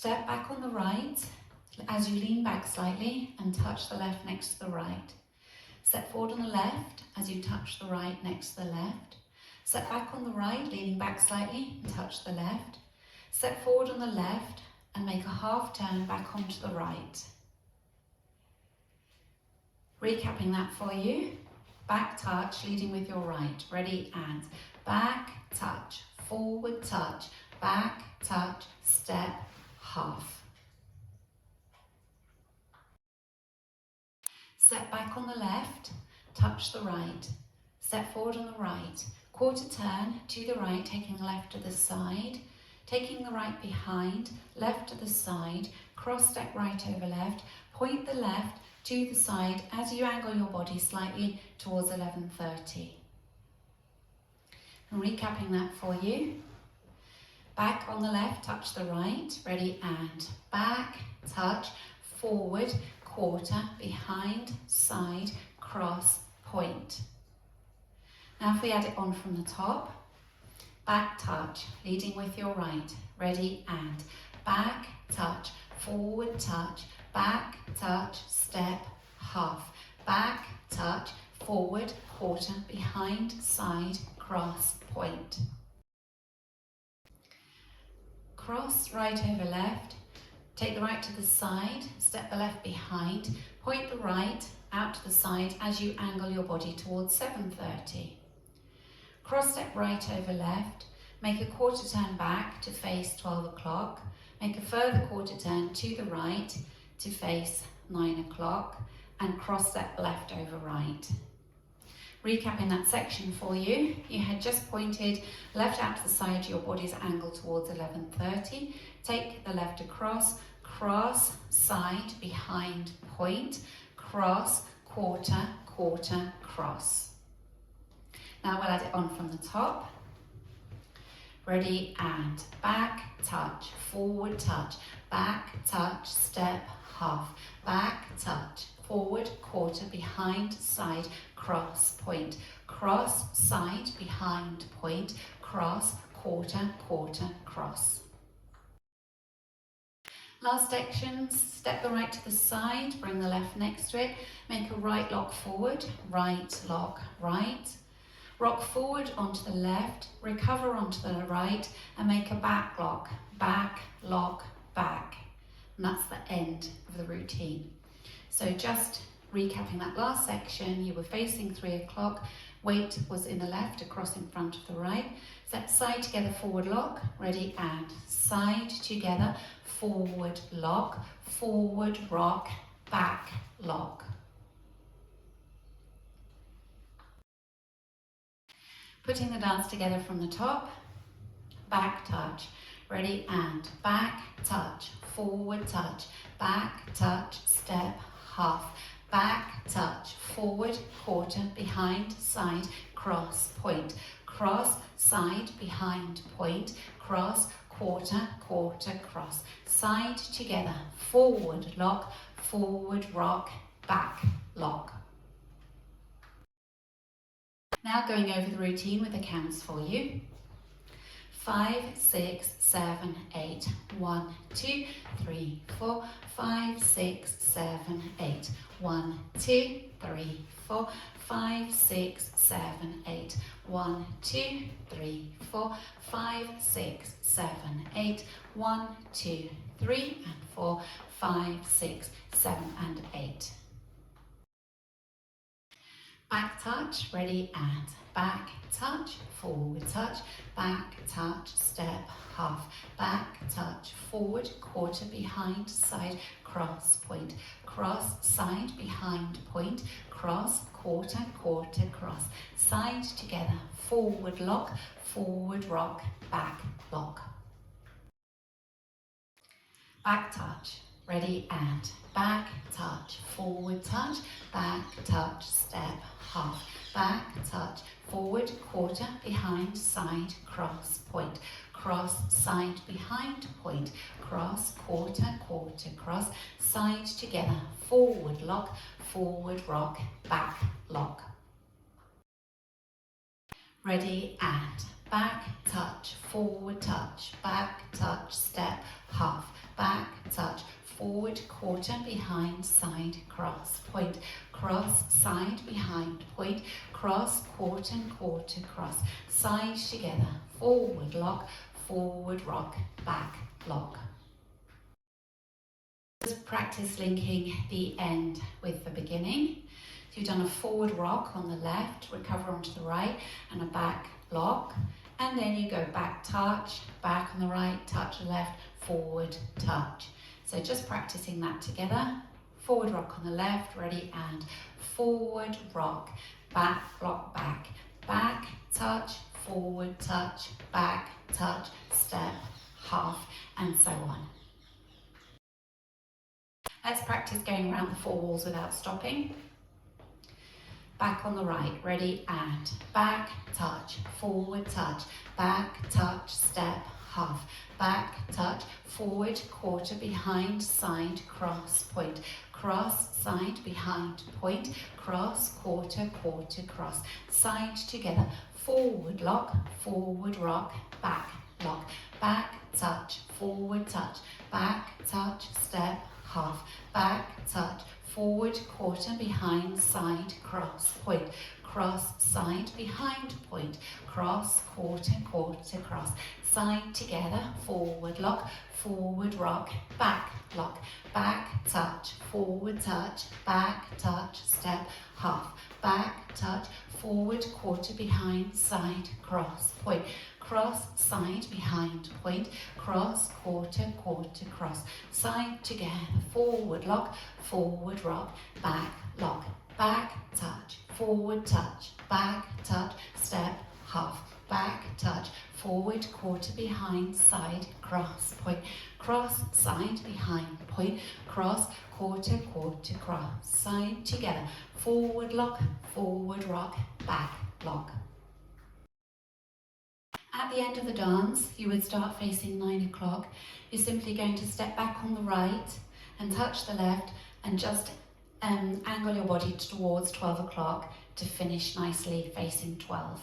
Step back on the right as you lean back slightly and touch the left next to the right. Step forward on the left as you touch the right next to the left. Step back on the right, leaning back slightly and touch the left. Step forward on the left and make a half turn back onto the right. Recapping that for you. Back touch, leading with your right. Ready, and back touch, forward touch, back touch, step, half. Step back on the left, touch the right. Step forward on the right. Quarter turn to the right, taking the left to the side. Taking the right behind, left to the side. Cross step right over left. Point the left to the side as you angle your body slightly towards 11:30. And recapping that for you. Back on the left, touch the right. Ready, and back, touch, forward, quarter, behind, side, cross, point. Now if we add it on from the top, back touch, leading with your right. Ready, and back, touch, forward touch, back, touch, step, half. Back, touch, forward, quarter, behind, side, cross, point. Cross, right over left. Take the right to the side, step the left behind, point the right out to the side as you angle your body towards 7:30. Cross step right over left, make a quarter turn back to face 12 o'clock, make a further quarter turn to the right to face 9 o'clock, and cross step left over right. Recapping that section for you, you had just pointed left out to the side, your body's angled towards 11:30. Take the left across, cross, side, behind, point, cross, quarter, quarter, cross. Now we'll add it on from the top. Ready, and back, touch, forward touch, back, touch, step, half, back, touch, forward, quarter, behind, side, cross, point, cross, side, behind, point, cross, quarter, quarter, cross. Last section, step the right to the side, bring the left next to it, make a right lock forward, right lock, right. Rock forward onto the left, recover onto the right, and make a back lock, back, lock, back. And that's the end of the routine. So just recapping that last section, you were facing 3 o'clock, weight was in the left, across in front of the right. Step side together, forward lock, ready, and side together, forward lock, forward rock, back lock. Putting the dance together from the top, back touch, ready, and back touch, forward touch, back touch, step, half, back touch, forward, quarter, behind, side, cross, point, cross, side, behind, point, cross, quarter, quarter, cross, side together, forward lock, forward rock, back lock. Now going over the routine with the counts for you. 5, 6, 7, 8. 1, 2, 3, 4, 5, 6, 7, 8. 1, 2, 3, 4, 5, 6, 7, 8. 1, 2, 3, 4, 5, 6, 7, 8. 1, 2, 3, and 4, 5, 6, 7, and 8. Back touch, ready, and back touch, forward touch, back touch, step, half, back touch, forward, quarter, behind, side, cross, point, cross, side, behind, point, cross, quarter, quarter, cross, side together, forward lock, forward rock, back lock. Back touch, ready, and back touch, forward touch, back touch, step, half, back touch, forward, quarter, behind, side, cross, point, cross, side, behind, point, cross, quarter, quarter, cross, side together, forward lock, forward rock, back lock. Ready, and back, touch, forward, touch, back, touch, step, half, back, touch, forward, quarter, behind, side, cross, point, cross, side, behind, point, cross, quarter, quarter, cross, side together, forward, lock, forward, rock, back, lock. Just practice linking the end with the beginning. So you've done a forward rock on the left, recover onto the right, and a back lock. And then you go back touch, back on the right, touch the left, forward touch. So just practicing that together. Forward rock on the left, ready, and forward rock, back lock, back, back touch, forward touch, back touch, step, half, and so on. Let's practice going around the four walls without stopping. Back on the right, ready, and back, touch, forward, touch, back, touch, step, half, back, touch, forward, quarter, behind, side, cross, point, cross, side, behind, point, cross, quarter, quarter, cross, side together, forward lock, forward rock, back lock, back, touch, forward, touch, back, touch, step, half, back, touch, forward, quarter, behind, side, cross, point, cross, side, behind, point, cross, quarter, quarter, cross, side together, forward lock, forward rock, back lock, back touch, forward touch, back touch, step, half, back touch, forward, quarter, behind, side, cross, point, cross, side, behind, point, cross, quarter, quarter, cross, side together, forward lock, forward rock, back lock, back touch, forward touch, back touch, step, half, back touch, forward, quarter, behind, side, cross, point, cross, side, behind, point, cross, quarter, quarter, cross, side together, forward lock, forward rock, back lock. At the end of the dance, you would start facing 9 o'clock. You're simply going to step back on the right and touch the left and just angle your body towards 12 o'clock to finish nicely facing 12.